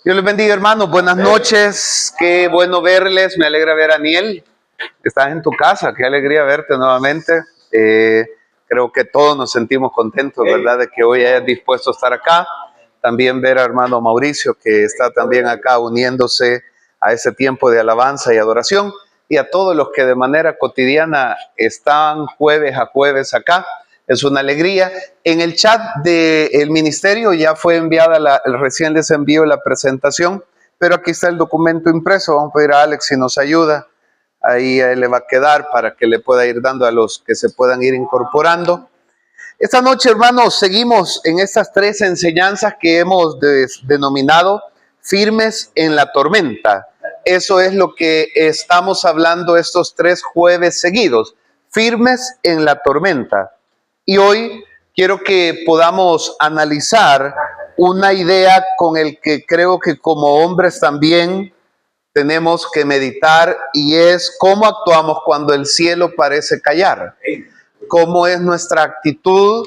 Dios les bendiga, hermanos. Buenas noches. Qué bueno verles. Me alegra ver a Aniel. Estás en tu casa. Qué alegría verte nuevamente. Creo que todos nos sentimos contentos, ¿verdad?, de que hoy hayas dispuesto a estar acá. También ver a hermano Mauricio, que está también acá uniéndose a ese tiempo de alabanza y adoración. Y a todos los que de manera cotidiana están jueves a jueves acá. Es una alegría. En el chat del ministerio ya fue enviada, recién les envío la presentación, pero aquí está el documento impreso. Vamos a pedir a Alex si nos ayuda. Ahí le va a quedar para que le pueda ir dando a los que se puedan ir incorporando. Esta noche, hermanos, seguimos en estas tres enseñanzas que hemos denominado firmes en la tormenta. Eso es lo que estamos hablando estos 3 jueves seguidos, firmes en la tormenta. Y hoy quiero que podamos analizar una idea con el que creo que como hombres también tenemos que meditar, y es cómo actuamos cuando el cielo parece callar. Cómo es nuestra actitud,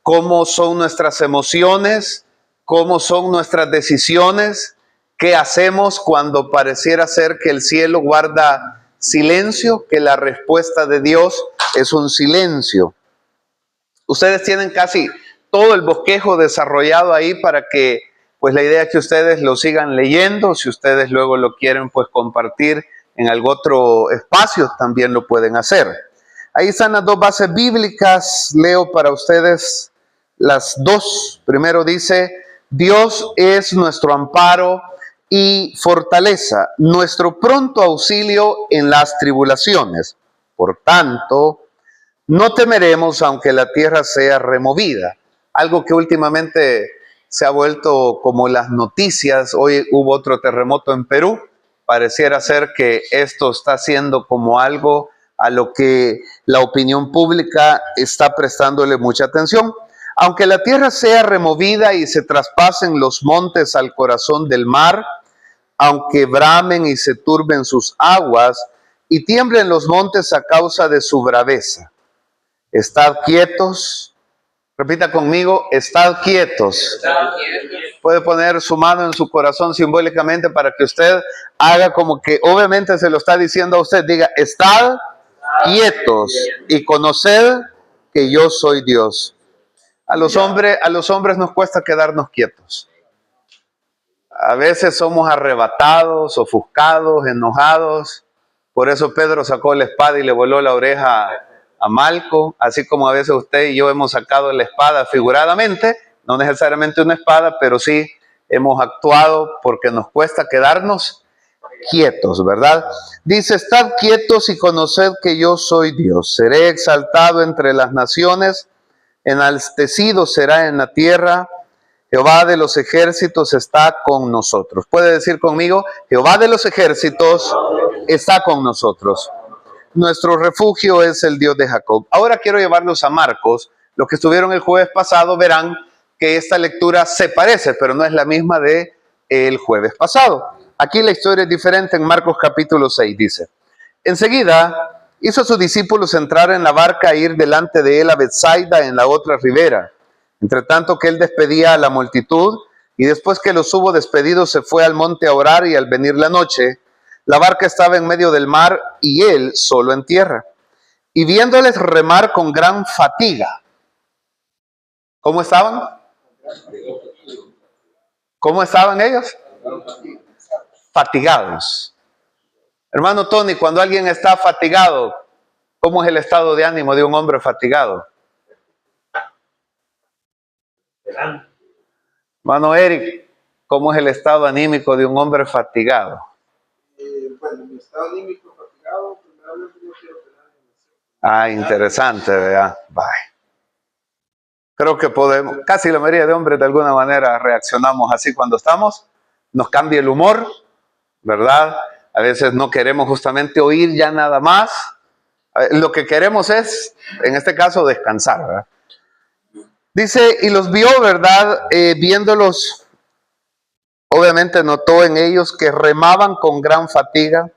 cómo son nuestras emociones, cómo son nuestras decisiones, qué hacemos cuando pareciera ser que el cielo guarda silencio, que la respuesta de Dios es un silencio. Ustedes tienen casi todo el bosquejo desarrollado ahí para que, pues la idea es que ustedes lo sigan leyendo. Si ustedes luego lo quieren, pues compartir en algún otro espacio, también lo pueden hacer. Ahí están las 2 bases bíblicas. Leo para ustedes las 2. Primero dice: Dios es nuestro amparo y fortaleza, nuestro pronto auxilio en las tribulaciones. Por tanto, no temeremos aunque la tierra sea removida. Algo que últimamente se ha vuelto como las noticias. Hoy hubo otro terremoto en Perú. Pareciera ser que esto está siendo como algo a lo que la opinión pública está prestándole mucha atención. Aunque la tierra sea removida y se traspasen los montes al corazón del mar, aunque bramen y se turben sus aguas y tiemblen los montes a causa de su braveza. Estad quietos. Repita conmigo: estad quietos. Puede poner su mano en su corazón simbólicamente para que usted haga como que obviamente se lo está diciendo a usted. Diga: estad quietos y conoced que yo soy Dios. A los hombres nos cuesta quedarnos quietos. A veces somos arrebatados, ofuscados, enojados. Por eso Pedro sacó la espada y le voló la oreja a Malco, así como a veces usted y yo hemos sacado la espada figuradamente, no necesariamente una espada, pero sí hemos actuado porque nos cuesta quedarnos quietos, ¿verdad? Dice: estad quietos y conoced que yo soy Dios. Seré exaltado entre las naciones, enaltecido será en la tierra. Jehová de los ejércitos está con nosotros. Puede decir conmigo: Jehová de los ejércitos está con nosotros. Nuestro refugio es el Dios de Jacob. Ahora quiero llevarlos a Marcos. Los que estuvieron el jueves pasado verán que esta lectura se parece, pero no es la misma de el jueves pasado. Aquí la historia es diferente. En Marcos capítulo 6 dice: enseguida hizo a sus discípulos entrar en la barca e ir delante de él a Betsaida en la otra ribera. Entre tanto que él despedía a la multitud, y después que los hubo despedido, se fue al monte a orar, y al venir la noche, la barca estaba en medio del mar y él solo en tierra. Y viéndoles remar con gran fatiga. ¿Cómo estaban? ¿Cómo estaban ellos? Fatigados. Hermano Tony, cuando alguien está fatigado, ¿cómo es el estado de ánimo de un hombre fatigado? Hermano Eric, ¿cómo es el estado anímico de un hombre fatigado? Bueno, mi estado anímico fatigado, primeramente no quiero tener. Interesante, ¿verdad? Bye. Creo que podemos, casi la mayoría de hombres de alguna manera reaccionamos así cuando estamos, nos cambia el humor, ¿verdad? A veces no queremos justamente oír ya nada más. Lo que queremos es, en este caso, descansar, ¿verdad? Dice: y los vio, ¿verdad? Viéndolos, obviamente notó en ellos que remaban con gran fatiga,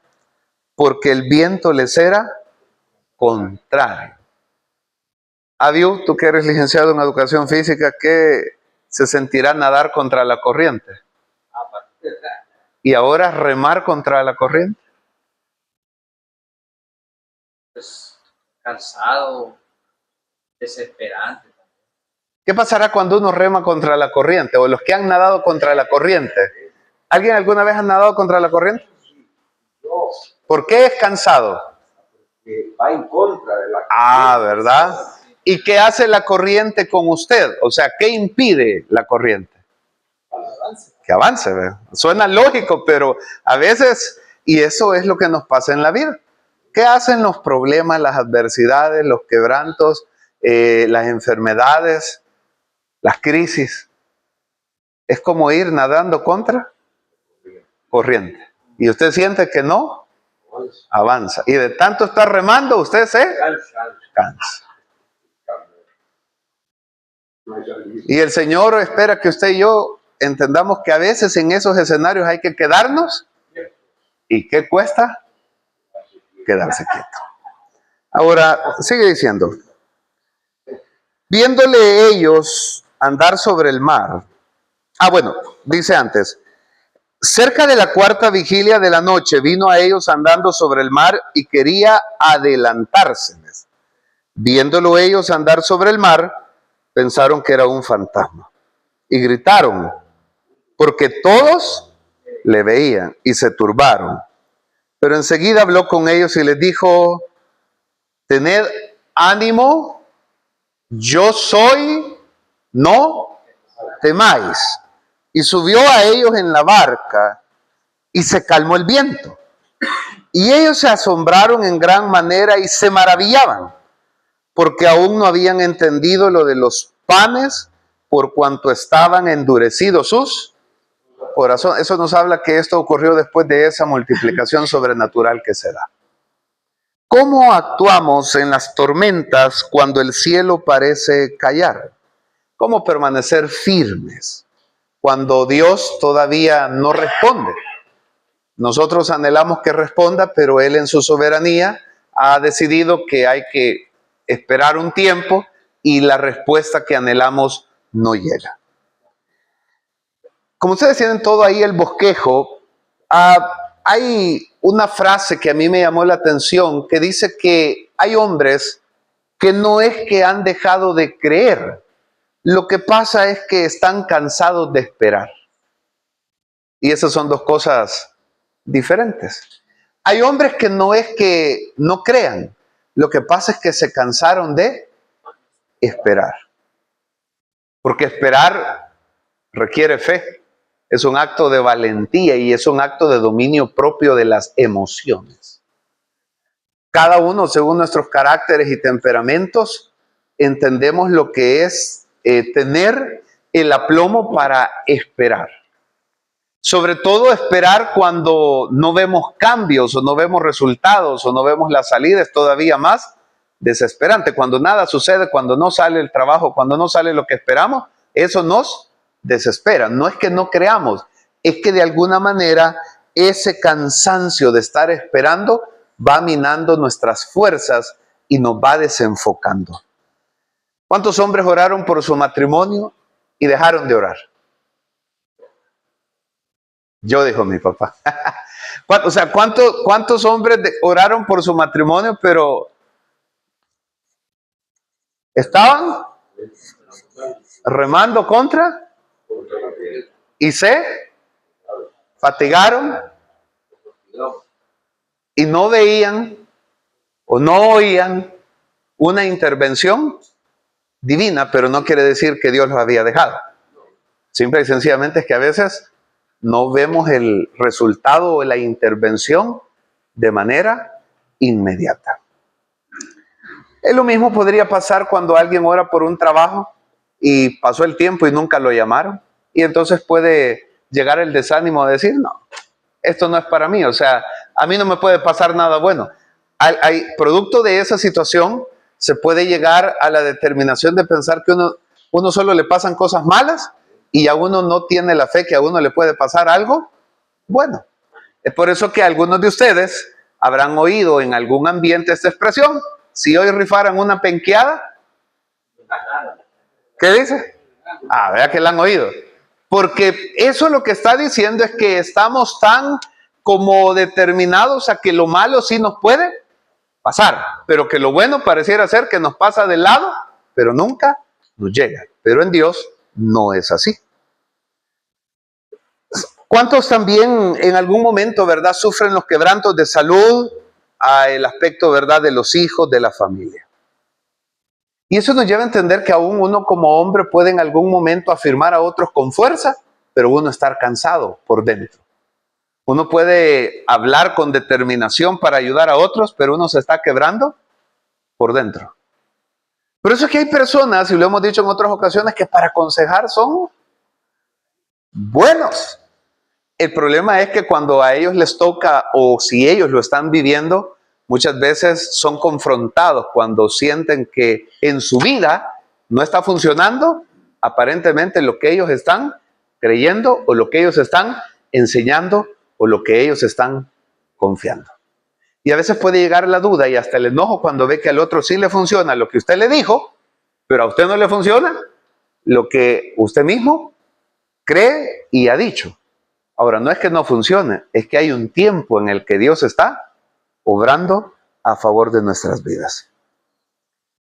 porque el viento les era contrario. Abiu, tú que eres licenciado en educación física, ¿qué se sentirá nadar contra la corriente? y ahora remar contra la corriente. Pues cansado, desesperante. ¿Qué pasará cuando uno rema contra la corriente? O los que han nadado contra la corriente. ¿Alguien alguna vez ha nadado contra la corriente? ¿Por qué es cansado? Que va en contra de la Ah, ¿verdad? ¿Y qué hace la corriente con usted? O sea, ¿qué impide la corriente? Que avance, ¿verdad? Suena lógico, pero a veces, y eso es lo que nos pasa en la vida. ¿Qué hacen los problemas, las adversidades, los quebrantos, las enfermedades, las crisis? Es como ir nadando contra corriente. Y usted siente que no avanza. Y de tanto estar remando, usted se cansa. Y el Señor espera que usted y yo entendamos que a veces en esos escenarios hay que quedarnos. ¿Y qué cuesta? Quedarse quieto. Ahora, sigue diciendo. Viéndole ellos andar sobre el mar. Ah, bueno, dice antes. Cerca de la cuarta vigilia de la noche vino a ellos andando sobre el mar y quería adelantárseles. Viéndolo ellos andar sobre el mar, pensaron que era un fantasma y gritaron, porque todos le veían y se turbaron. Pero enseguida habló con ellos y les dijo, tened ánimo, yo soy, no temáis. Y subió a ellos en la barca y se calmó el viento. Y ellos se asombraron en gran manera y se maravillaban, porque aún no habían entendido lo de los panes, por cuanto estaban endurecidos sus corazones. Eso nos habla que esto ocurrió después de esa multiplicación sobrenatural que se da. ¿Cómo actuamos en las tormentas cuando el cielo parece callar? ¿Cómo permanecer firmes cuando Dios todavía no responde? Nosotros anhelamos que responda, pero Él en su soberanía ha decidido que hay que esperar un tiempo y la respuesta que anhelamos no llega. Como ustedes tienen todo ahí el bosquejo, hay una frase que a mí me llamó la atención que dice que hay hombres que no es que han dejado de creer, lo que pasa es que están cansados de esperar. Y esas son dos cosas diferentes. Hay hombres que no es que no crean, lo que pasa es que se cansaron de esperar. Porque esperar requiere fe, es un acto de valentía y es un acto de dominio propio de las emociones. Cada uno, según nuestros caracteres y temperamentos, entendemos lo que es tener el aplomo para esperar. Sobre todo esperar cuando no vemos cambios o no vemos resultados o no vemos la salida, es todavía más desesperante. Cuando nada sucede, cuando no sale el trabajo, cuando no sale lo que esperamos, eso nos desespera. No es que no creamos, es que de alguna manera ese cansancio de estar esperando va minando nuestras fuerzas y nos va desenfocando. ¿Cuántos hombres oraron por su matrimonio y dejaron de orar? Yo, dijo mi papá. O sea, ¿cuántos hombres oraron por su matrimonio, pero estaban remando contra y se fatigaron y no veían o no oían una intervención divina, pero no quiere decir que Dios los había dejado. Simple y sencillamente es que a veces no vemos el resultado o la intervención de manera inmediata. Lo mismo podría pasar cuando alguien ora por un trabajo y pasó el tiempo y nunca lo llamaron. Y entonces puede llegar el desánimo a decir, no, esto no es para mí. O sea, a mí no me puede pasar nada bueno. Producto de esa situación, se puede llegar a la determinación de pensar que uno solo le pasan cosas malas y a uno no tiene la fe que a uno le puede pasar algo bueno. Es por eso que algunos de ustedes habrán oído en algún ambiente esta expresión: si hoy rifaran una penqueada, ¿qué dice? Vea que la han oído. Porque eso lo que está diciendo es que estamos tan como determinados a que lo malo sí nos puede pasar, pero que lo bueno pareciera ser que nos pasa de lado, pero nunca nos llega. Pero en Dios no es así. ¿Cuántos también en algún momento, verdad, sufren los quebrantos de salud, el aspecto, verdad, de los hijos, de la familia? Y eso nos lleva a entender que aún uno como hombre puede en algún momento afirmar a otros con fuerza, pero uno estar cansado por dentro. Uno puede hablar con determinación para ayudar a otros, pero uno se está quebrando por dentro. Por eso es que hay personas, y lo hemos dicho en otras ocasiones, que para aconsejar son buenos. El problema es que cuando a ellos les toca, o si ellos lo están viviendo, muchas veces son confrontados cuando sienten que en su vida no está funcionando aparentemente lo que ellos están creyendo o lo que ellos están enseñando o lo que ellos están confiando. Y a veces puede llegar la duda y hasta el enojo cuando ve que al otro sí le funciona lo que usted le dijo, pero a usted no le funciona lo que usted mismo cree y ha dicho. Ahora, no es que no funcione, es que hay un tiempo en el que Dios está obrando a favor de nuestras vidas.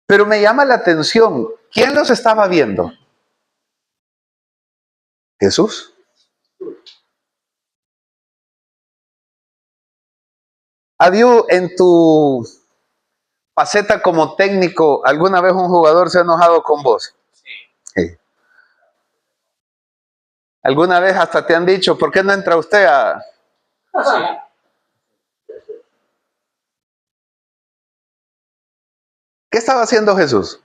Pero me llama la atención, ¿quién los estaba viendo? Jesús. Adiós, en tu faceta como técnico, ¿alguna vez un jugador se ha enojado con vos? Sí. ¿Alguna vez hasta te han dicho, ¿por qué no entra usted a...? ¿Qué estaba haciendo Jesús?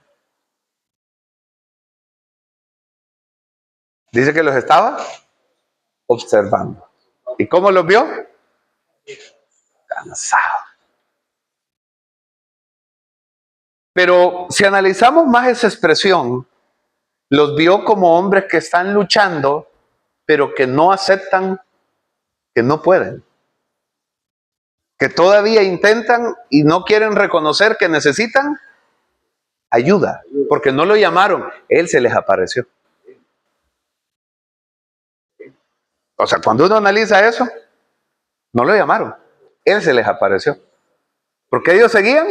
Dice que los estaba observando. ¿Y cómo los vio? Cansado. Pero si analizamos más esa expresión, los vio como hombres que están luchando, pero que no aceptan, que no pueden. Que todavía intentan y no quieren reconocer que necesitan ayuda, porque no lo llamaron, Él se les apareció. O sea, cuando uno analiza eso, no lo llamaron, Él se les apareció. Porque ellos seguían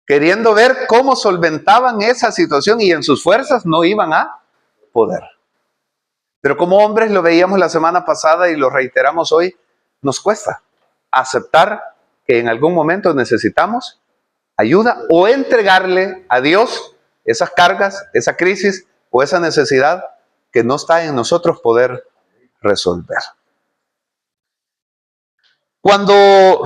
queriendo ver cómo solventaban esa situación y en sus fuerzas no iban a poder. Pero como hombres, lo veíamos la semana pasada y lo reiteramos hoy, nos cuesta aceptar que en algún momento necesitamos ayuda o entregarle a Dios esas cargas, esa crisis o esa necesidad que no está en nosotros poder resolver. Cuando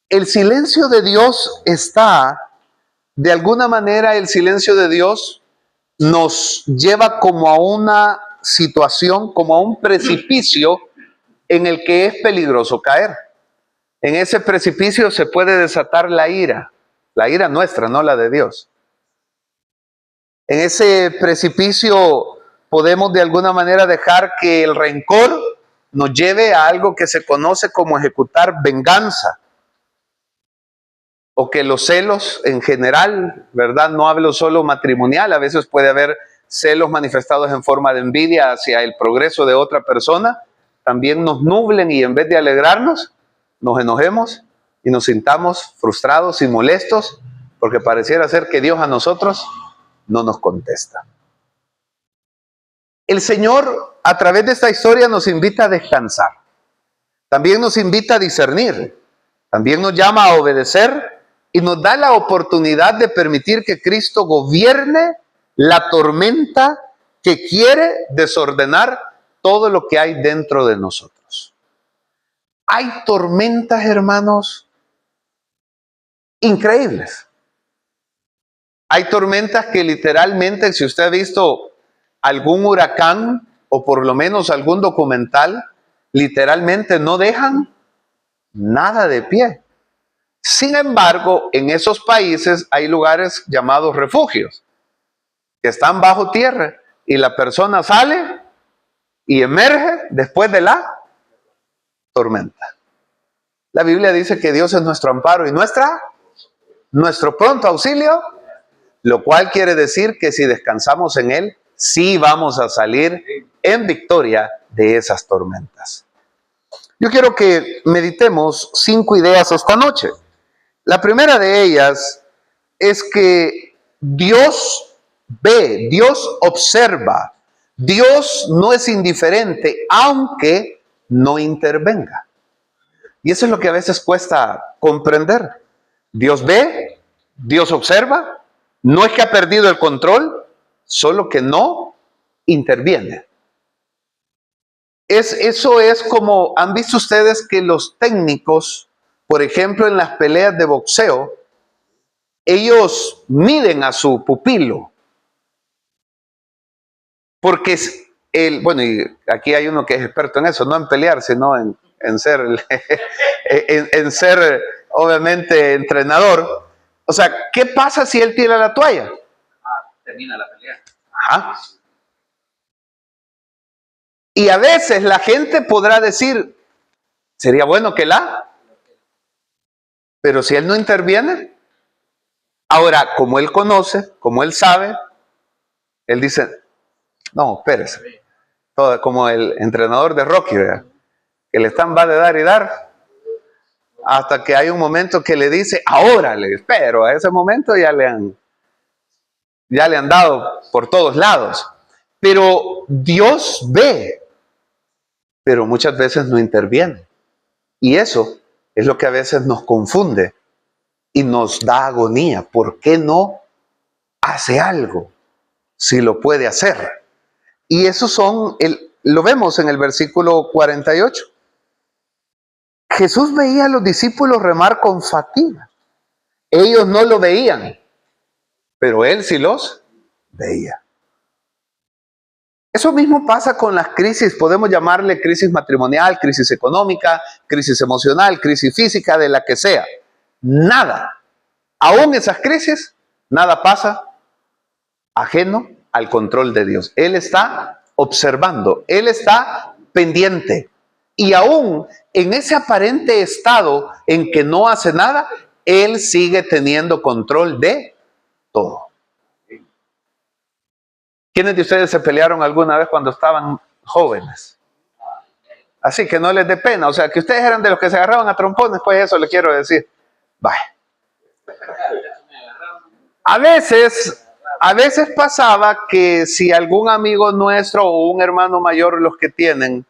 el silencio de Dios está, de alguna manera el silencio de Dios nos lleva como a una situación, como a un precipicio en el que es peligroso caer. En ese precipicio se puede desatar la ira nuestra, no la de Dios. En ese precipicio podemos de alguna manera dejar que el rencor nos lleve a algo que se conoce como ejecutar venganza. O que los celos en general, ¿verdad? No hablo solo matrimonial, a veces puede haber celos manifestados en forma de envidia hacia el progreso de otra persona, también nos nublen y en vez de alegrarnos, nos enojemos y nos sintamos frustrados y molestos porque pareciera ser que Dios a nosotros no nos contesta. El Señor a través de esta historia nos invita a descansar, también nos invita a discernir, también nos llama a obedecer y nos da la oportunidad de permitir que Cristo gobierne la tormenta que quiere desordenar todo lo que hay dentro de nosotros. Hay tormentas, hermanos, increíbles. Hay tormentas que literalmente, si usted ha visto algún huracán o por lo menos algún documental, literalmente no dejan nada de pie. Sin embargo, en esos países hay lugares llamados refugios, que están bajo tierra y la persona sale y emerge después de la tormenta. La Biblia dice que Dios es nuestro amparo y nuestro pronto auxilio, lo cual quiere decir que si descansamos en Él, sí vamos a salir en victoria de esas tormentas. Yo quiero que meditemos 5 ideas esta noche. La primera de ellas es que Dios ve, Dios observa, Dios no es indiferente, aunque no intervenga. Y eso es lo que a veces cuesta comprender. Dios ve, Dios observa, no es que ha perdido el control, solo que no interviene. Eso es como, ¿han visto ustedes que los técnicos, por ejemplo, en las peleas de boxeo, ellos miden a su pupilo? Porque bueno, y aquí hay uno que es experto en eso, no en pelear, sino en ser, en ser, obviamente, entrenador. O sea, ¿qué pasa si él tira la toalla? Termina la pelea. Ajá. Y a veces la gente podrá decir, sería bueno que pero si él no interviene, ahora, como él conoce, como él sabe, él dice, no, espérese. Todo, como el entrenador de Rocky, ¿verdad? Que le están va de dar y dar, hasta que hay un momento que le dice, ahora le espero, a ese momento ya le han dado por todos lados. Pero Dios ve, pero muchas veces no interviene. Y eso es lo que a veces nos confunde y nos da agonía. ¿Por qué no hace algo si lo puede hacer? Y eso lo vemos en el versículo 48. Jesús veía a los discípulos remar con fatiga. Ellos no lo veían, pero él sí los veía. Eso mismo pasa con las crisis, podemos llamarle crisis matrimonial, crisis económica, crisis emocional, crisis física, de la que sea. Nada, aún esas crisis, nada pasa ajeno al control de Dios. Él está observando, Él está pendiente. Y aún en ese aparente estado en que no hace nada, Él sigue teniendo control de todo. ¿Quiénes de ustedes se pelearon alguna vez cuando estaban jóvenes? Así que no les dé pena. O sea, que ustedes eran de los que se agarraban a trompones, pues eso le quiero decir. Vaya. A veces pasaba que si algún amigo nuestro o un hermano mayor, los que tienen,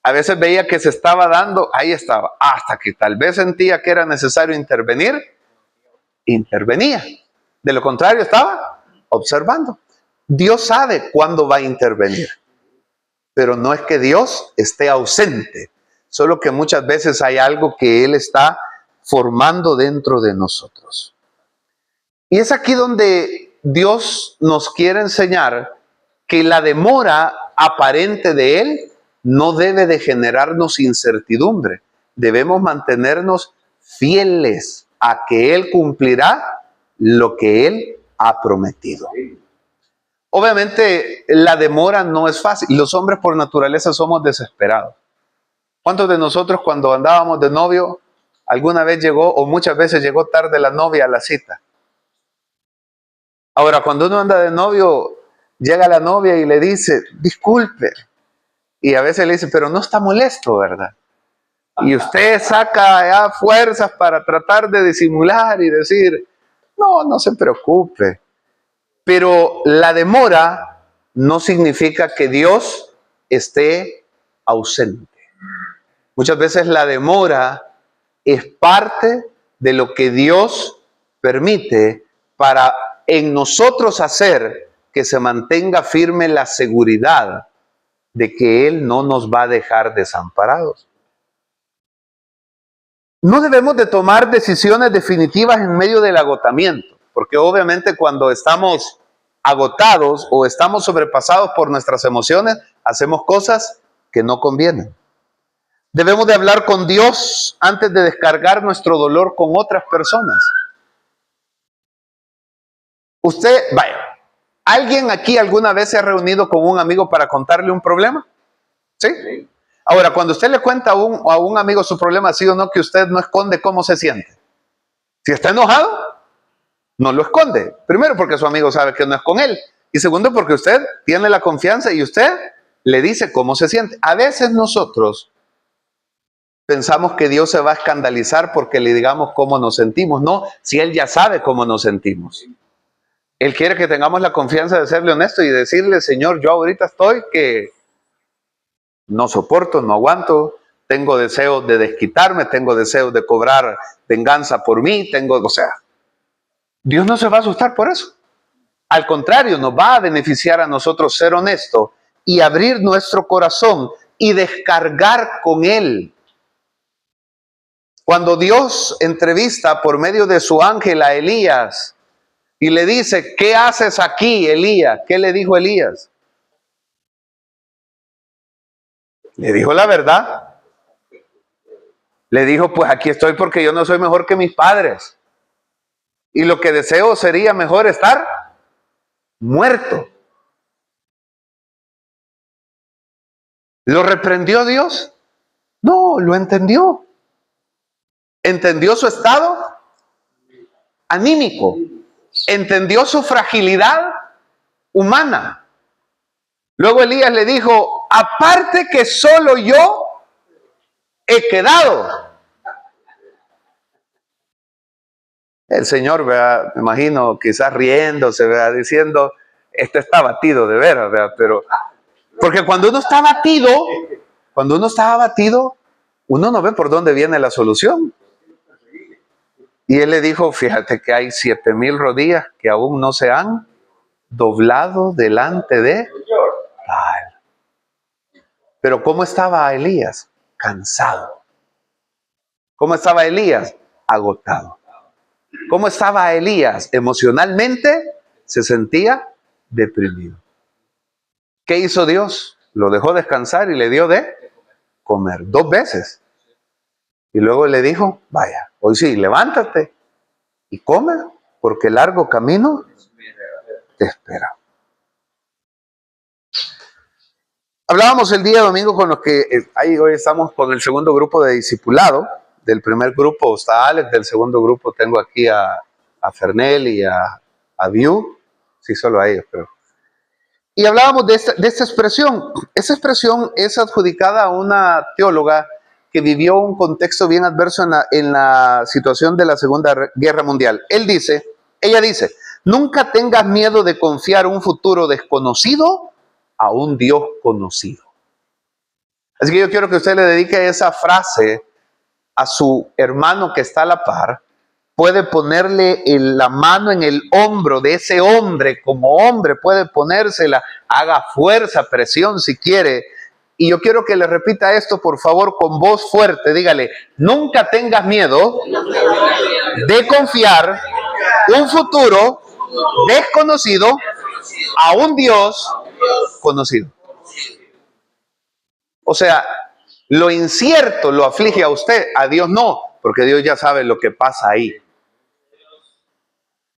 a veces veía que se estaba dando, ahí estaba. Hasta que tal vez sentía que era necesario intervenir, intervenía. De lo contrario, estaba observando. Dios sabe cuándo va a intervenir, pero no es que Dios esté ausente, solo que muchas veces hay algo que Él está formando dentro de nosotros. Y es aquí donde Dios nos quiere enseñar que la demora aparente de Él no debe de generarnos incertidumbre. Debemos mantenernos fieles a que Él cumplirá lo que Él ha prometido. Obviamente la demora no es fácil. Los hombres por naturaleza somos desesperados. ¿Cuántos de nosotros cuando andábamos de novio alguna vez llegó o muchas veces llegó tarde la novia a la cita? Ahora, cuando uno anda de novio, llega la novia y le dice, disculpe. Y a veces le dice, pero no está molesto, ¿verdad? Y usted saca ya fuerzas para tratar de disimular y decir, no se preocupe. Pero la demora no significa que Dios esté ausente. Muchas veces la demora es parte de lo que Dios permite para en nosotros hacer que se mantenga firme la seguridad de que Él no nos va a dejar desamparados. No debemos de tomar decisiones definitivas en medio del agotamiento, porque obviamente cuando estamos agotados o estamos sobrepasados por nuestras emociones, hacemos cosas que no convienen. Debemos de hablar con Dios antes de descargar nuestro dolor con otras personas. ¿Alguien aquí alguna vez se ha reunido con un amigo para contarle un problema? ¿Sí? Ahora, cuando usted le cuenta a un amigo su problema, sí o no, que usted no esconde cómo se siente. Si está enojado, no lo esconde. Primero porque su amigo sabe que no es con él. Y segundo, porque usted tiene la confianza y usted le dice cómo se siente. A veces nosotros pensamos que Dios se va a escandalizar porque le digamos cómo nos sentimos. No, si Él ya sabe cómo nos sentimos. Él quiere que tengamos la confianza de serle honesto y decirle, Señor, yo ahorita estoy que no soporto, no aguanto, tengo deseos de desquitarme, tengo deseos de cobrar venganza por mí, o sea, Dios no se va a asustar por eso. Al contrario, nos va a beneficiar a nosotros ser honestos y abrir nuestro corazón y descargar con Él. Cuando Dios entrevista por medio de su ángel a Elías y le dice, ¿qué haces aquí, Elías? ¿Qué le dijo Elías? Le dijo la verdad. Le dijo, pues aquí estoy porque yo no soy mejor que mis padres. Y lo que deseo sería mejor estar muerto. ¿Lo reprendió Dios? No, lo entendió. Entendió su estado anímico. Entendió su fragilidad humana. Luego Elías le dijo, aparte que solo yo he quedado. El Señor, ¿verdad? Me imagino, quizás riéndose, ¿verdad? Diciendo, este está abatido de veras, ¿verdad? Pero, porque cuando uno está abatido, uno no ve por dónde viene la solución. Y él le dijo, fíjate que hay 7,000 rodillas que aún no se han doblado delante de Baal. Pero ¿cómo estaba Elías? Cansado. ¿Cómo estaba Elías? Agotado. ¿Cómo estaba Elías? Emocionalmente se sentía deprimido. ¿Qué hizo Dios? Lo dejó descansar y le dio de comer 2 veces. Y luego le dijo, vaya, hoy sí, levántate y come, porque el largo camino te espera. Hablábamos el día domingo con los que, hoy estamos con el segundo grupo de discipulado. Del primer grupo está Alex, del segundo grupo tengo aquí a Fernel y a Viu. Sí, solo a ellos, pero. Y hablábamos de esta expresión. Esa expresión es adjudicada a una teóloga que vivió un contexto bien adverso en la situación de la Segunda Guerra Mundial. Ella dice, nunca tengas miedo de confiar un futuro desconocido a un Dios conocido. Así que yo quiero que usted le dedique esa frase a su hermano que está a la par. Puede ponerle la mano en el hombro de ese hombre, como hombre puede ponérsela, haga fuerza, presión si quiere. Y yo quiero que le repita esto, por favor, con voz fuerte. Dígale, nunca tengas miedo de confiar un futuro desconocido a un Dios conocido. O sea, lo incierto lo aflige a usted, a Dios no, porque Dios ya sabe lo que pasa ahí.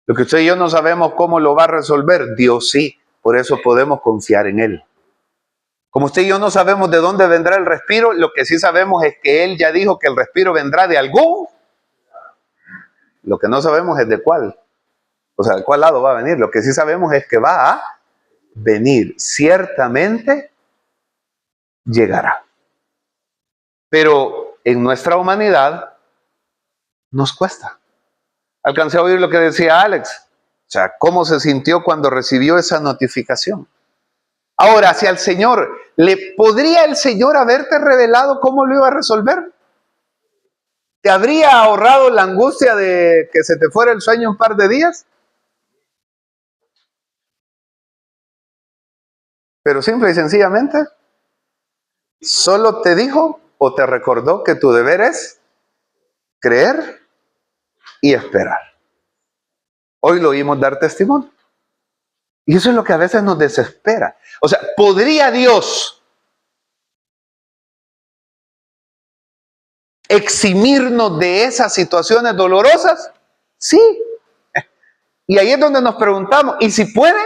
Lo que usted y yo no sabemos cómo lo va a resolver, Dios sí, por eso podemos confiar en Él. Como usted y yo no sabemos de dónde vendrá el respiro, lo que sí sabemos es que Él ya dijo que el respiro vendrá de algún. Lo que no sabemos es de cuál. O sea, de cuál lado va a venir. Lo que sí sabemos es que va a venir. Ciertamente llegará. Pero en nuestra humanidad nos cuesta. Alcancé a oír lo que decía Alex. O sea, cómo se sintió cuando recibió esa notificación. Ahora, si al Señor, ¿podría el Señor haberte revelado cómo lo iba a resolver? ¿Te habría ahorrado la angustia de que se te fuera el sueño un par de días? Pero simple y sencillamente, solo te dijo o te recordó que tu deber es creer y esperar. Hoy lo oímos dar testimonio. Y eso es lo que a veces nos desespera. O sea, ¿podría Dios eximirnos de esas situaciones dolorosas? Sí. Y ahí es donde nos preguntamos, ¿y si puede?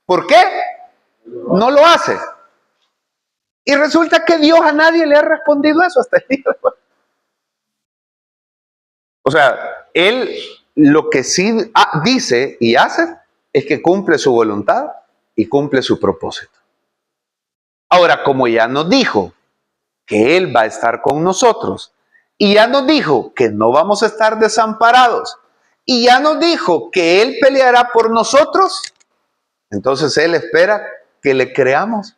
¿Por qué no lo hace? Y resulta que Dios a nadie le ha respondido eso hasta el día de hoy. O sea, Él lo que sí dice y hace es que cumple su voluntad y cumple su propósito. Ahora, como ya nos dijo que Él va a estar con nosotros, y ya nos dijo que no vamos a estar desamparados, y ya nos dijo que Él peleará por nosotros, entonces Él espera que le creamos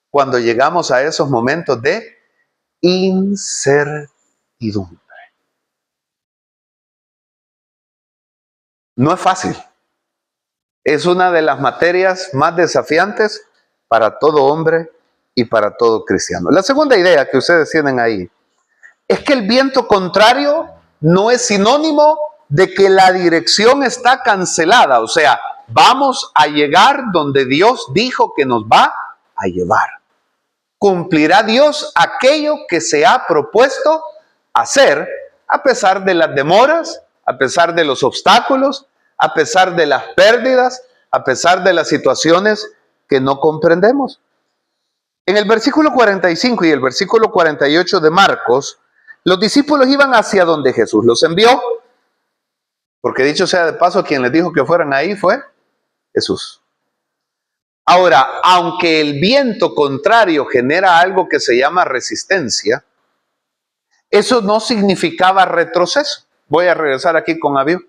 cuando llegamos a esos momentos de incertidumbre. No es fácil. Es una de las materias más desafiantes para todo hombre y para todo cristiano. La segunda idea que ustedes tienen ahí es que el viento contrario no es sinónimo de que la dirección está cancelada. O sea, vamos a llegar donde Dios dijo que nos va a llevar. Cumplirá Dios aquello que se ha propuesto hacer a pesar de las demoras, a pesar de los obstáculos, a pesar de las pérdidas, a pesar de las situaciones que no comprendemos. En el versículo 45 y el versículo 48 de Marcos, los discípulos iban hacia donde Jesús los envió, porque dicho sea de paso, quien les dijo que fueran ahí fue Jesús. Ahora, aunque el viento contrario genera algo que se llama resistencia, eso no significaba retroceso. Voy a regresar aquí con Aviv.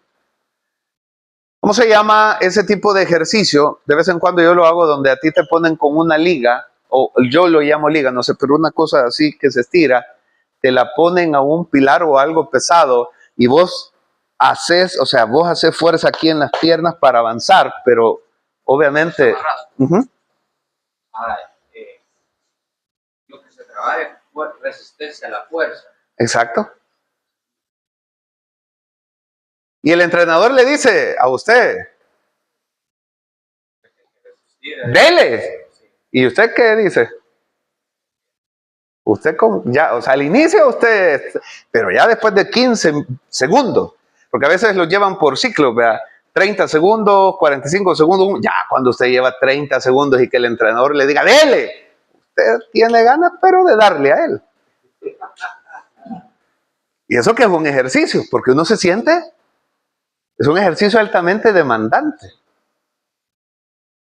¿Cómo se llama ese tipo de ejercicio? De vez en cuando yo lo hago donde a ti te ponen con una liga, o yo lo llamo liga, no sé, pero una cosa así que se estira, te la ponen a un pilar o algo pesado y vos haces, o sea, vos haces fuerza aquí en las piernas para avanzar, pero obviamente... Ahora, lo que se trabaja es resistencia a la fuerza. Exacto. Y el entrenador le dice a usted, dele. ¿Y usted qué dice? Usted ya, o sea, al inicio usted, pero ya después de 15 segundos, porque a veces lo llevan por ciclos, ¿verdad? 30 segundos, 45 segundos, ya cuando usted lleva 30 segundos y que el entrenador le diga, dele, usted tiene ganas, pero de darle a él. Y eso que es un ejercicio, porque uno se siente, es un ejercicio altamente demandante.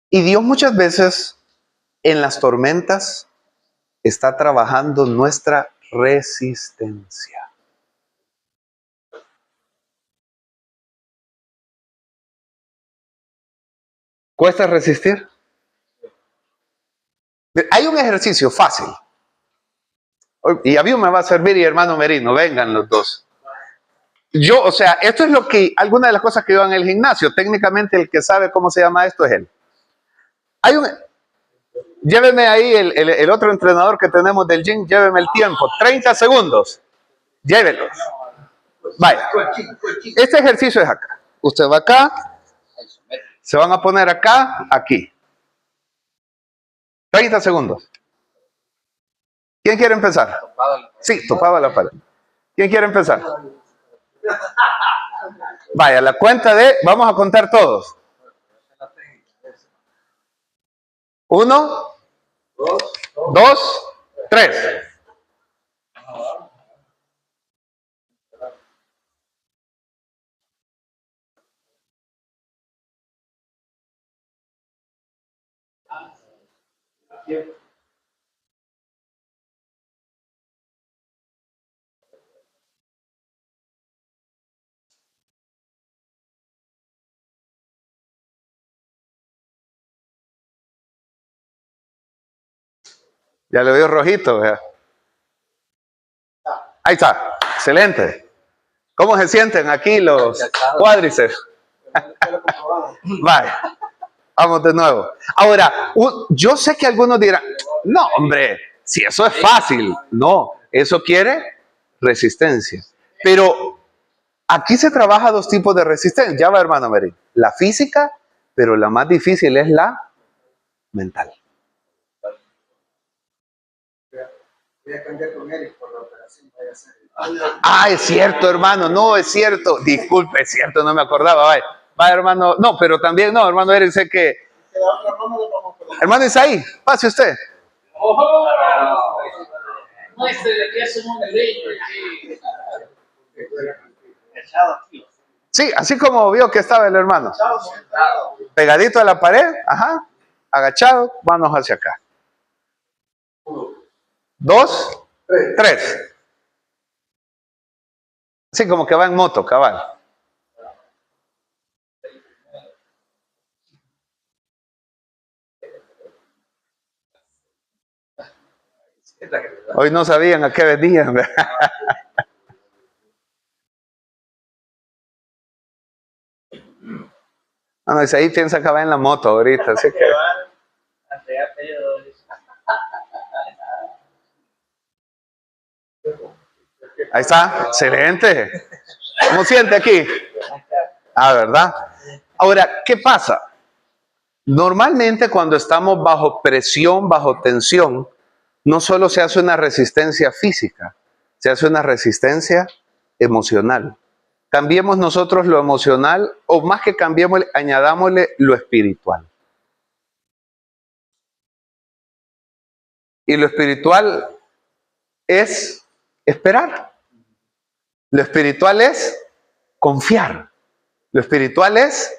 Y Dios muchas veces en las tormentas está trabajando nuestra resistencia. ¿Cuesta resistir? Hay un ejercicio fácil. Y a mí me va a servir y hermano Merino, vengan los dos. Yo, o sea, esto es lo que, alguna de las cosas que yo en el gimnasio, técnicamente el que sabe cómo se llama esto es él. Lléveme ahí el otro entrenador que tenemos del gym, lléveme el tiempo, 30 segundos, llévelo. Vaya, este ejercicio es acá. Usted va acá, se van a poner acá, aquí. 30 segundos. ¿Quién quiere empezar? Sí, topado a la pared. ¿Quién quiere empezar? Vaya, la cuenta de, vamos a contar todos. 1, 2, 3. Ya le veo rojito, ¿verdad? Ahí está, excelente. ¿Cómo se sienten aquí los cuádriceps? Vale, vamos de nuevo. Ahora, yo sé que algunos dirán, no, hombre, si eso es fácil. No, eso quiere resistencia. Pero aquí se trabaja dos tipos de resistencia. Ya va, hermano Mary. La física, pero la más difícil es la mental. Voy a cambiar con Eric por la operación. Ah, es cierto, hermano, no, es cierto. Disculpe, es cierto, no me acordaba. Vaya, vaya, hermano. No, pero también, no, hermano Eric, sé que... Hermano Isaí, pase usted. Sí, así como vio que estaba el hermano. Pegadito a la pared, ajá, agachado, manos hacia acá. 2, 3. Así como que va en moto, cabal. Hoy no sabían a qué venían. No, dice, ahí piensa que va en la moto ahorita, así que... Ahí está, excelente. ¿Cómo siente aquí? Ah, ¿verdad? Ahora, ¿qué pasa? Normalmente cuando estamos bajo presión, bajo tensión, no solo se hace una resistencia física, se hace una resistencia emocional. Cambiemos nosotros lo emocional, o más que cambiemos, añadámosle lo espiritual. Y lo espiritual es esperar. Lo espiritual es confiar. Lo espiritual es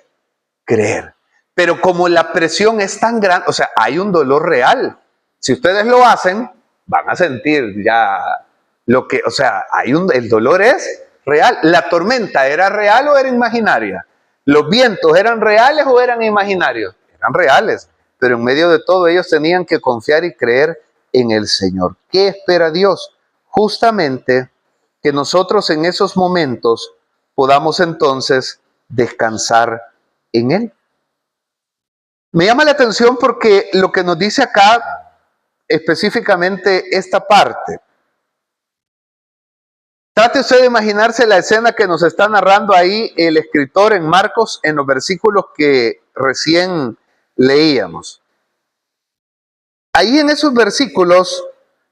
creer. Pero como la presión es tan grande, o sea, hay un dolor real. Si ustedes lo hacen, van a sentir ya lo que, o sea, el dolor es real. ¿La tormenta era real o era imaginaria? ¿Los vientos eran reales o eran imaginarios? Eran reales. Pero en medio de todo ellos tenían que confiar y creer en el Señor. ¿Qué espera Dios? Justamente que nosotros en esos momentos podamos entonces descansar en Él. Me llama la atención porque lo que nos dice acá, específicamente esta parte, trate usted de imaginarse la escena que nos está narrando ahí el escritor en Marcos en los versículos que recién leíamos. Ahí en esos versículos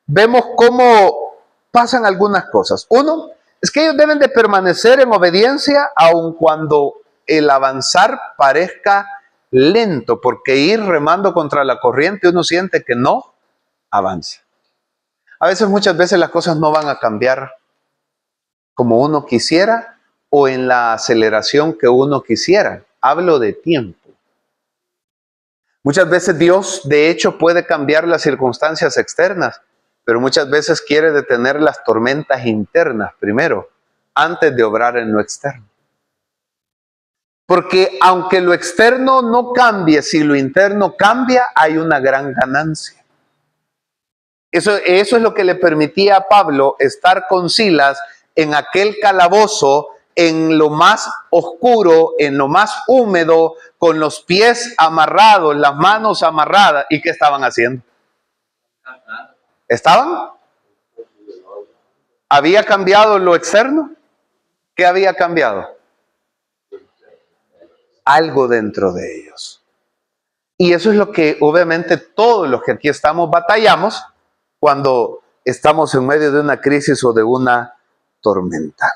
vemos cómo pasan algunas cosas. Uno, es que ellos deben de permanecer en obediencia aun cuando el avanzar parezca lento, porque ir remando contra la corriente uno siente que no avanza. A veces, muchas veces las cosas no van a cambiar como uno quisiera o en la aceleración que uno quisiera. Hablo de tiempo. Muchas veces Dios, de hecho, puede cambiar las circunstancias externas, pero muchas veces quiere detener las tormentas internas primero, antes de obrar en lo externo. Porque aunque lo externo no cambie, si lo interno cambia, hay una gran ganancia. Eso es lo que le permitía a Pablo estar con Silas en aquel calabozo, en lo más oscuro, en lo más húmedo, con los pies amarrados, las manos amarradas. ¿Y qué estaban haciendo? ¿Estaban? ¿Había cambiado lo externo? ¿Qué había cambiado? Algo dentro de ellos. Y eso es lo que obviamente todos los que aquí estamos batallamos cuando estamos en medio de una crisis o de una tormenta.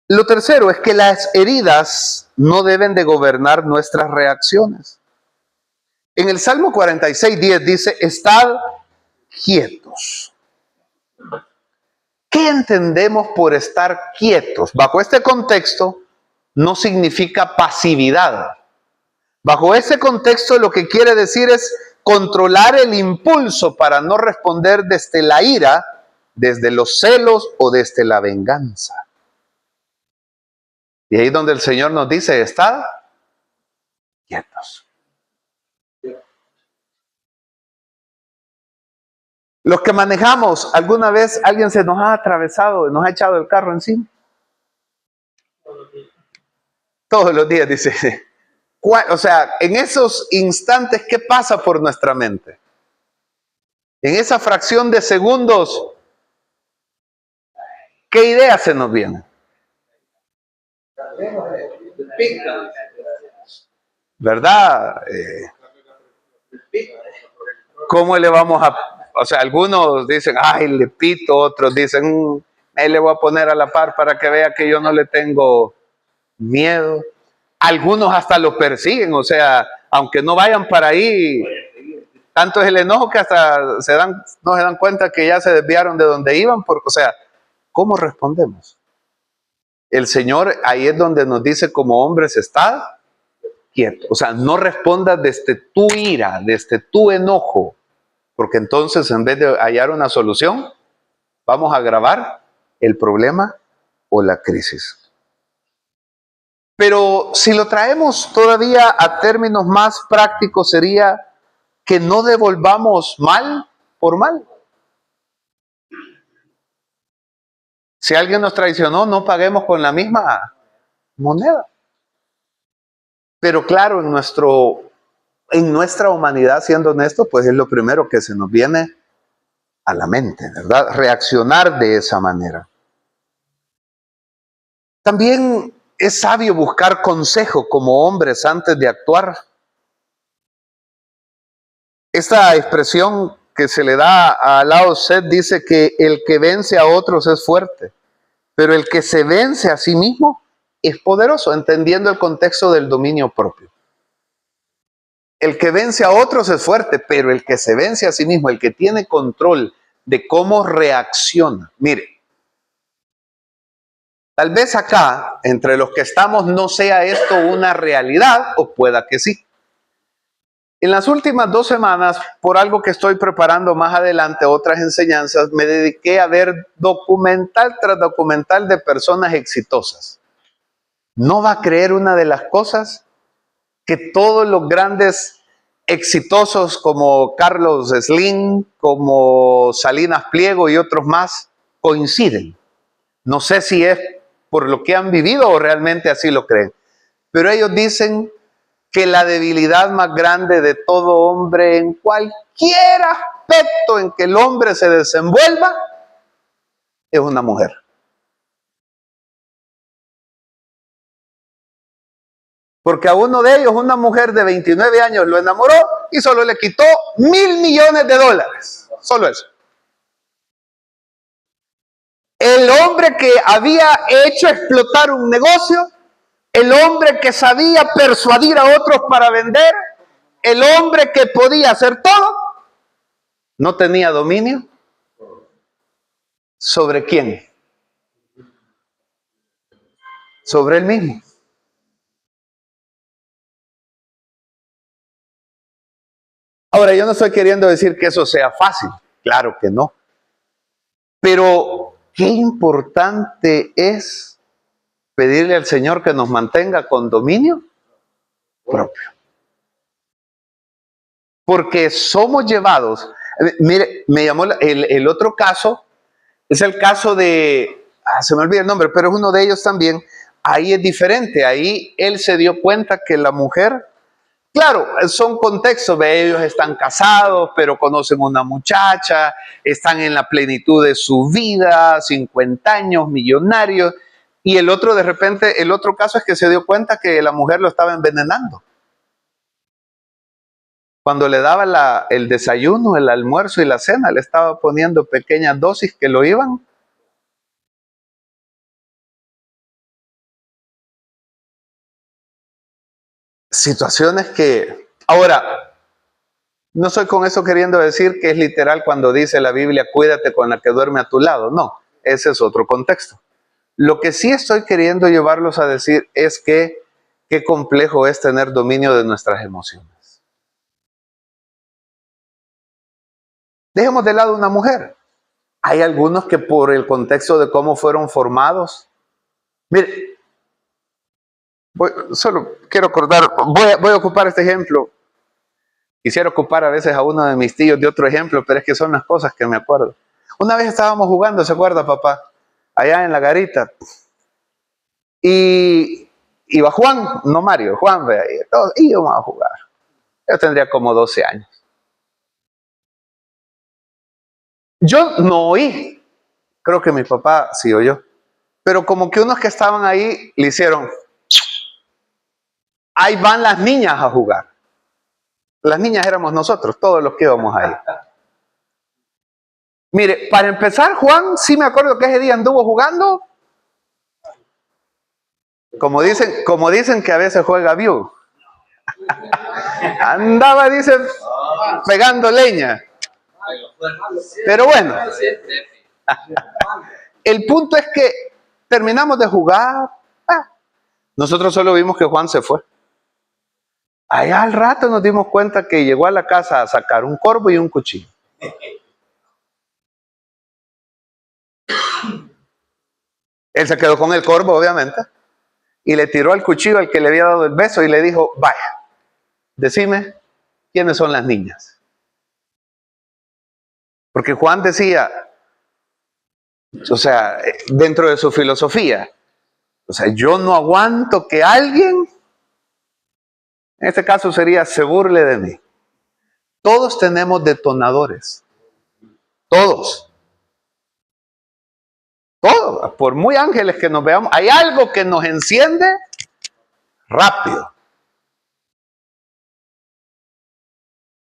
Lo tercero es que las heridas no deben de gobernar nuestras reacciones. En el Salmo 46:10 dice, estad quietos. ¿Qué entendemos por estar quietos? Bajo este contexto no significa pasividad. Bajo ese contexto lo que quiere decir es controlar el impulso para no responder desde la ira, desde los celos o desde la venganza. Y ahí donde el Señor nos dice, estad quietos. Los que manejamos, ¿alguna vez alguien se nos ha atravesado, nos ha echado el carro encima? Todos los días, dice. O sea, en esos instantes, ¿qué pasa por nuestra mente? En esa fracción de segundos, ¿qué idea se nos viene? ¿Verdad? ¿Cómo le vamos a...? O sea, algunos dicen, ay, le pito, otros dicen, ahí le voy a poner a la par para que vea que yo no le tengo miedo. Algunos hasta lo persiguen, o sea, aunque no vayan para ahí, tanto es el enojo que hasta no se dan cuenta que ya se desviaron de donde iban, porque, o sea, ¿cómo respondemos? El Señor ahí es donde nos dice como hombres, estad quieto. O sea, no respondas desde tu ira, desde tu enojo, porque entonces en vez de hallar una solución, vamos a agravar el problema o la crisis. Pero si lo traemos todavía a términos más prácticos, sería que no devolvamos mal por mal. Si alguien nos traicionó, no paguemos con la misma moneda. Pero claro, en nuestra humanidad, siendo honesto, pues es lo primero que se nos viene a la mente, ¿verdad? Reaccionar de esa manera. También es sabio buscar consejo como hombres antes de actuar. Esta expresión que se le da a Lao Tse dice que el que vence a otros es fuerte, pero el que se vence a sí mismo es poderoso, entendiendo el contexto del dominio propio. El que vence a otros es fuerte, pero el que se vence a sí mismo, el que tiene control de cómo reacciona. Mire, tal vez acá, entre los que estamos, no sea esto una realidad, o pueda que sí. En las últimas 2 semanas, por algo que estoy preparando más adelante, otras enseñanzas, me dediqué a ver documental tras documental de personas exitosas. No va a creer una de las cosas que todos los grandes exitosos como Carlos Slim, como Salinas Pliego y otros más coinciden. No sé si es por lo que han vivido o realmente así lo creen. Pero ellos dicen que la debilidad más grande de todo hombre en cualquier aspecto en que el hombre se desenvuelva es una mujer. Porque a uno de ellos, una mujer de 29 años lo enamoró y solo le quitó $1.000 millones. Solo eso. El hombre que había hecho explotar un negocio, el hombre que sabía persuadir a otros para vender, el hombre que podía hacer todo, no tenía dominio. ¿Sobre quién? Sobre él mismo. Ahora, yo no estoy queriendo decir que eso sea fácil, claro que no. Pero qué importante es pedirle al Señor que nos mantenga con dominio propio. Porque somos llevados. Mire, me llamó el otro caso, es el caso de, se me olvida el nombre, pero es uno de ellos también. Ahí es diferente, ahí él se dio cuenta que la mujer, claro, son contextos, ellos están casados, pero conocen una muchacha, están en la plenitud de su vida, 50 años, millonarios, y el otro de repente, el otro caso es que se dio cuenta que la mujer lo estaba envenenando. Cuando le daba el desayuno, el almuerzo y la cena, le estaba poniendo pequeñas dosis que lo iban. Situaciones que, ahora, no estoy con eso queriendo decir que es literal cuando dice la Biblia, cuídate con la que duerme a tu lado. No, ese es otro contexto. Lo que sí estoy queriendo llevarlos a decir es que qué complejo es tener dominio de nuestras emociones. Dejemos de lado una mujer. Hay algunos que por el contexto de cómo fueron formados. Mire, solo quiero acordar, voy a ocupar este ejemplo. Quisiera ocupar a veces a uno de mis tíos de otro ejemplo, pero es que son las cosas que me acuerdo. Una vez estábamos jugando, ¿se acuerda, papá? Allá en la garita. Y iba Juan, no Mario, Juan, vea, y todos íbamos a jugar. Yo tendría como 12 años. Yo no oí, creo que mi papá sí oyó, pero como que unos que estaban ahí le hicieron, ahí van las niñas a jugar. Las niñas éramos nosotros, todos los que íbamos ahí. Mire, para empezar, Juan, sí me acuerdo que ese día anduvo jugando, como dicen que a veces juega View. Andaba, dicen, pegando leña. Pero bueno, el punto es que terminamos de jugar. Nosotros solo vimos que Juan se fue. Allá al rato nos dimos cuenta que llegó a la casa a sacar un corvo y un cuchillo. Él se quedó con el corvo, obviamente, y le tiró al cuchillo al que le había dado el beso y le dijo, vaya, decime quiénes son las niñas. Porque Juan decía, o sea, dentro de su filosofía, o sea, yo no aguanto que alguien, en este caso sería, se burle de mí. Todos tenemos detonadores. Todos. Todos. Por muy ángeles que nos veamos, hay algo que nos enciende rápido.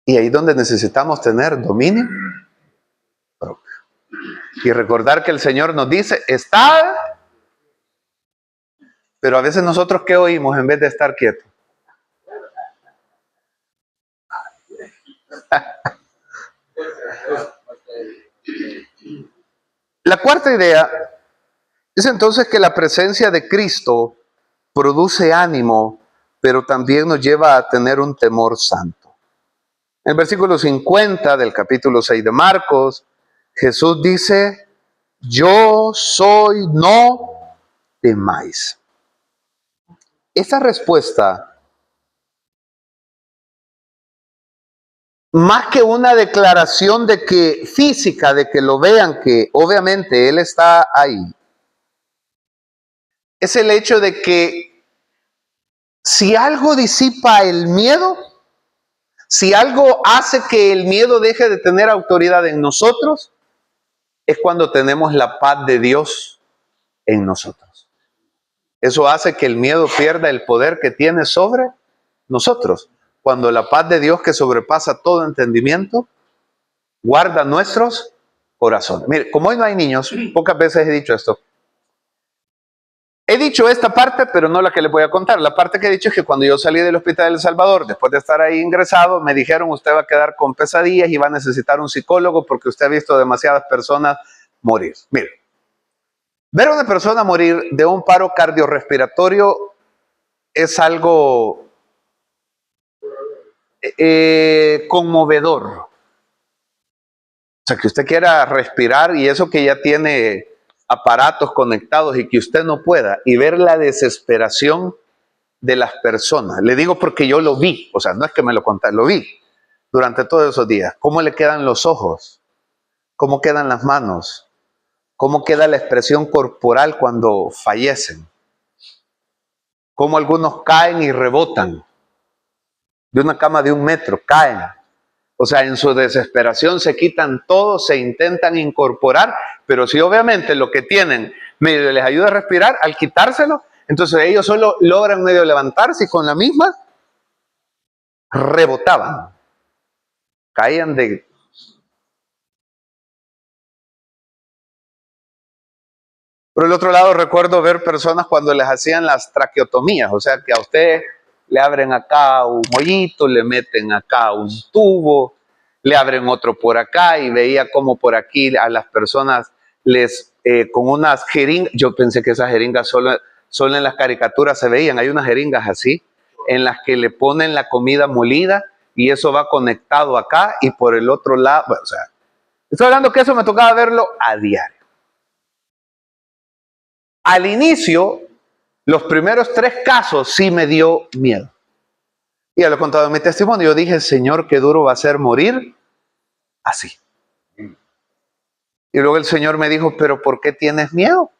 Y ahí es donde necesitamos tener dominio propio. Y recordar que el Señor nos dice, estad. Pero a veces nosotros, ¿qué oímos en vez de estar quietos? La cuarta idea es entonces que la presencia de Cristo produce ánimo, pero también nos lleva a tener un temor santo. En el versículo 50 del capítulo 6 de Marcos, Jesús dice, yo soy, no temáis. Esa respuesta, más que una declaración de que física, de que lo vean, que obviamente Él está ahí, es el hecho de que si algo disipa el miedo, si algo hace que el miedo deje de tener autoridad en nosotros, es cuando tenemos la paz de Dios en nosotros. Eso hace que el miedo pierda el poder que tiene sobre nosotros. Cuando la paz de Dios, que sobrepasa todo entendimiento, guarda nuestros corazones. Mire, como hoy no hay niños, pocas veces he dicho esto. He dicho esta parte, pero no la que les voy a contar. La parte que he dicho es que cuando yo salí del hospital de El Salvador, después de estar ahí ingresado, me dijeron, usted va a quedar con pesadillas y va a necesitar un psicólogo porque usted ha visto demasiadas personas morir. Mire, ver a una persona morir de un paro cardiorrespiratorio es algo conmovedor. O sea, que usted quiera respirar y eso que ya tiene aparatos conectados y que usted no pueda, y ver la desesperación de las personas. Le digo porque yo lo vi, o sea, no es que me lo contaron, lo vi durante todos esos días. Cómo le quedan los ojos, cómo quedan las manos, cómo queda la expresión corporal cuando fallecen, cómo algunos caen y rebotan de una cama de 1 metro, caen. O sea, en su desesperación se quitan todo, se intentan incorporar, pero si obviamente lo que tienen medio les ayuda a respirar, al quitárselo, entonces ellos solo logran medio levantarse y con la misma rebotaban, caían de... Por el otro lado, recuerdo ver personas cuando les hacían las traqueotomías, o sea, que a usted le abren acá un hoyito, le meten acá un tubo, le abren otro por acá y veía como por aquí a las personas les con unas jeringas, yo pensé que esas jeringas solo en las caricaturas se veían, hay unas jeringas así, en las que le ponen la comida molida y eso va conectado acá y por el otro lado, bueno, o sea, estoy hablando que eso me tocaba verlo a diario. Al inicio, los primeros 3 casos sí me dio miedo. Y ya lo he contado en mi testimonio. Yo dije, Señor, qué duro va a ser morir así. Y luego el Señor me dijo, pero ¿por qué tienes miedo?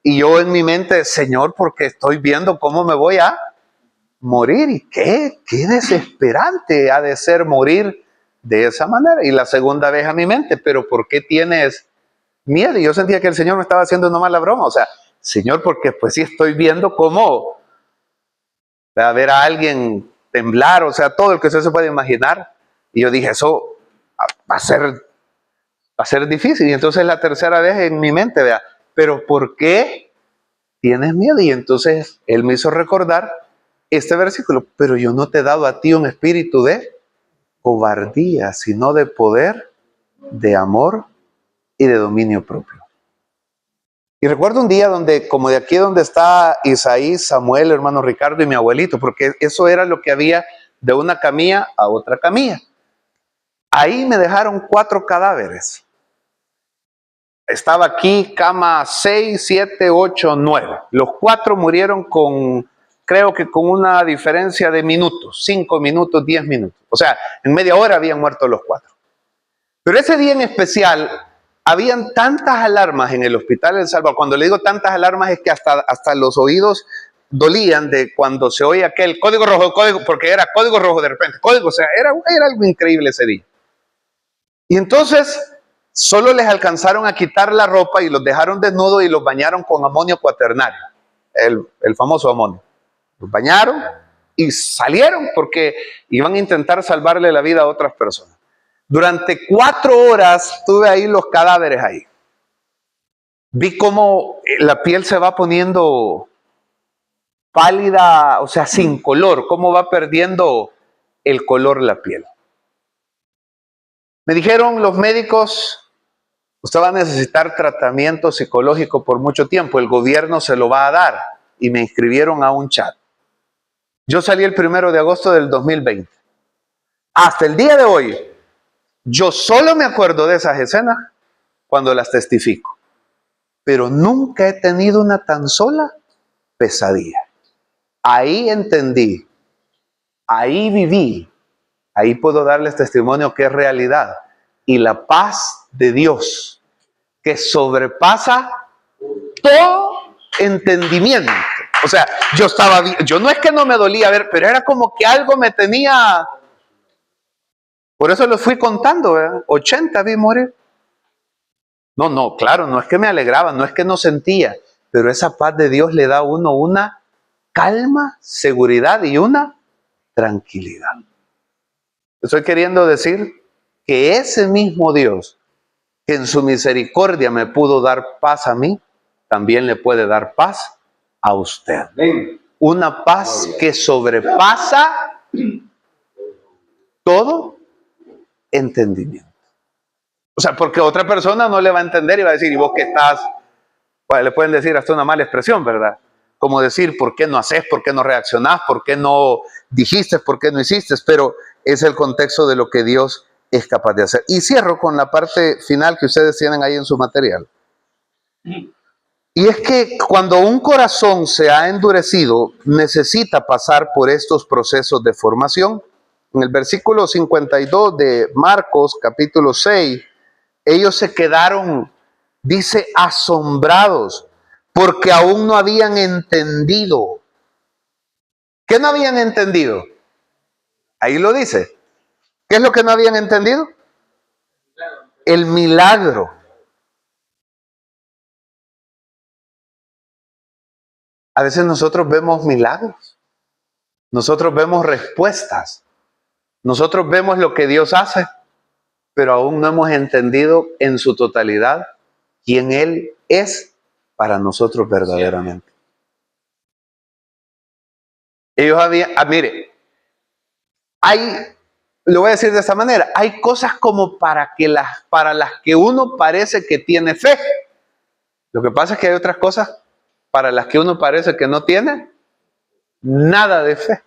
Y yo en mi mente, Señor, porque estoy viendo cómo me voy a morir. Y qué desesperante ha de ser morir de esa manera. Y la segunda vez a mi mente, pero ¿por qué tienes miedo? Y yo sentía que el Señor me estaba haciendo una mala broma. O sea, Señor, porque pues sí estoy viendo cómo a ver a alguien temblar, o sea, todo el que usted se puede imaginar. Y yo dije, eso va a ser difícil. Y entonces la tercera vez en mi mente, vea, pero ¿por qué tienes miedo? Y entonces Él me hizo recordar este versículo, pero yo no te he dado a ti un espíritu de cobardía, sino de poder, de amor y de dominio propio. Y recuerdo un día donde, como de aquí donde está Isaí, Samuel, hermano Ricardo y mi abuelito, porque eso era lo que había de una camilla a otra camilla. Ahí me dejaron 4 cadáveres. Estaba aquí cama 6, 7, 8, 9. Los 4 murieron creo que con una diferencia de minutos, 5 minutos, 10 minutos. O sea, en media hora habían muerto los 4. Pero ese día en especial, habían tantas alarmas en el hospital de El Salvador. Cuando le digo tantas alarmas es que hasta los oídos dolían de cuando se oía aquel código rojo, porque era código rojo de repente, código, o sea, era algo increíble ese día. Y entonces solo les alcanzaron a quitar la ropa y los dejaron desnudos y los bañaron con amonio cuaternario, el famoso amonio. Los bañaron y salieron porque iban a intentar salvarle la vida a otras personas. Durante 4 horas tuve ahí los cadáveres ahí. Vi cómo la piel se va poniendo pálida, o sea, sin color, cómo va perdiendo el color la piel. Me dijeron los médicos, usted va a necesitar tratamiento psicológico por mucho tiempo, el gobierno se lo va a dar, y me inscribieron a un chat. Yo salí el 1 de agosto del 2020. Hasta el día de hoy, yo solo me acuerdo de esas escenas cuando las testifico, pero nunca he tenido una tan sola pesadilla. Ahí entendí, ahí viví, ahí puedo darles testimonio que es realidad. Y la paz de Dios, que sobrepasa todo entendimiento. O sea, yo no es que no me dolía ver, pero era como que algo me tenía. Por eso lo fui contando, ¿verdad? 80 vi morir. No, claro, no es que me alegraba, no es que no sentía, pero esa paz de Dios le da a uno una calma, seguridad y una tranquilidad. Estoy queriendo decir que ese mismo Dios que en su misericordia me pudo dar paz a mí, también le puede dar paz a usted. Una paz que sobrepasa todo entendimiento. O sea, porque otra persona no le va a entender y va a decir, ¿y vos qué estás? Bueno, le pueden decir hasta una mala expresión, ¿verdad? Como decir, ¿por qué no haces? ¿Por qué no reaccionás? ¿Por qué no dijiste? ¿Por qué no hiciste? Pero es el contexto de lo que Dios es capaz de hacer. Y cierro con la parte final que ustedes tienen ahí en su material. Y es que cuando un corazón se ha endurecido, necesita pasar por estos procesos de formación. En el versículo 52 de Marcos, capítulo 6, ellos se quedaron, dice, asombrados, porque aún no habían entendido. ¿Qué no habían entendido? Ahí lo dice. ¿Qué es lo que no habían entendido? El milagro. A veces nosotros vemos milagros. Nosotros vemos respuestas. Nosotros vemos lo que Dios hace, pero aún no hemos entendido en su totalidad quién Él es para nosotros verdaderamente. Ellos habían, mire, lo voy a decir de esta manera, hay cosas como para las que uno parece que tiene fe. Lo que pasa es que hay otras cosas para las que uno parece que no tiene nada de fe.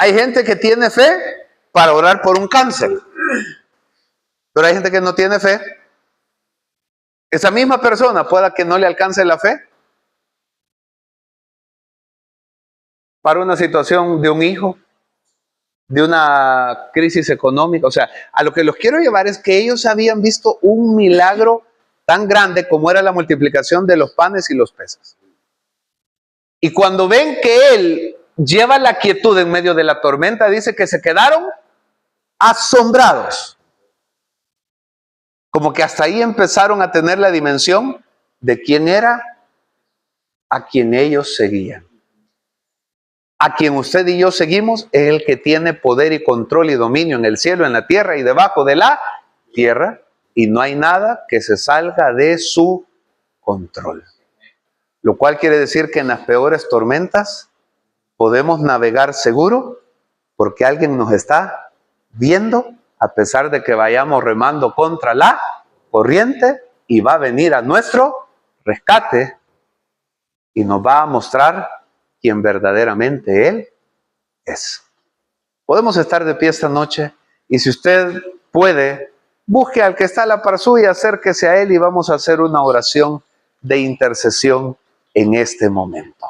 Hay gente que tiene fe para orar por un cáncer, pero hay gente que no tiene fe. Esa misma persona pueda que no le alcance la fe para una situación de un hijo, de una crisis económica. O sea, a lo que los quiero llevar es que ellos habían visto un milagro tan grande como era la multiplicación de los panes y los peces. Y cuando ven que Él lleva la quietud en medio de la tormenta, dice que se quedaron asombrados. Como que hasta ahí empezaron a tener la dimensión de quién era a quien ellos seguían. A quien usted y yo seguimos es el que tiene poder y control y dominio en el cielo, en la tierra y debajo de la tierra. Y no hay nada que se salga de su control. Lo cual quiere decir que en las peores tormentas podemos navegar seguro porque alguien nos está viendo a pesar de que vayamos remando contra la corriente y va a venir a nuestro rescate y nos va a mostrar quién verdaderamente Él es. Podemos estar de pie esta noche y si usted puede, busque al que está a la par suya, acérquese a Él y vamos a hacer una oración de intercesión en este momento.